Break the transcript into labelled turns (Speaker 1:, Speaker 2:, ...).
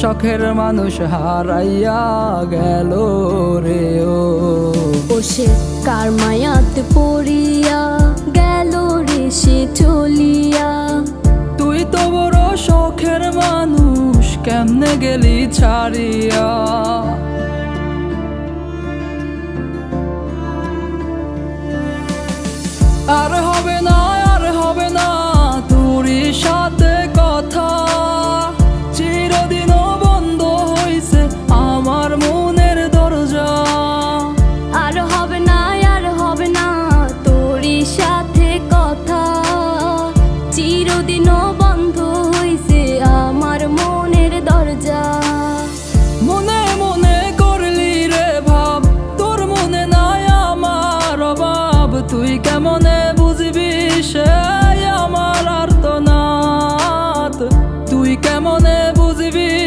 Speaker 1: শখের মানুষ হারাইয়া গেল রে ও
Speaker 2: সে কার মায়াতে পড়িয়া গেল রে সে চলিয়া।
Speaker 1: তুই তো বড় শখের মানুষ, কেমনে গেলি ছাড়িয়া। আর হবে না, আর হবে না তোরই সাথে কথা, চিরদিনও বন্ধ হইছে আমার মনের দরজা।
Speaker 2: আর হবে না, আর হবে না তোরই সাথে কথা, চিরদিনও বন্ধ হইছে আমার মনের দরজা।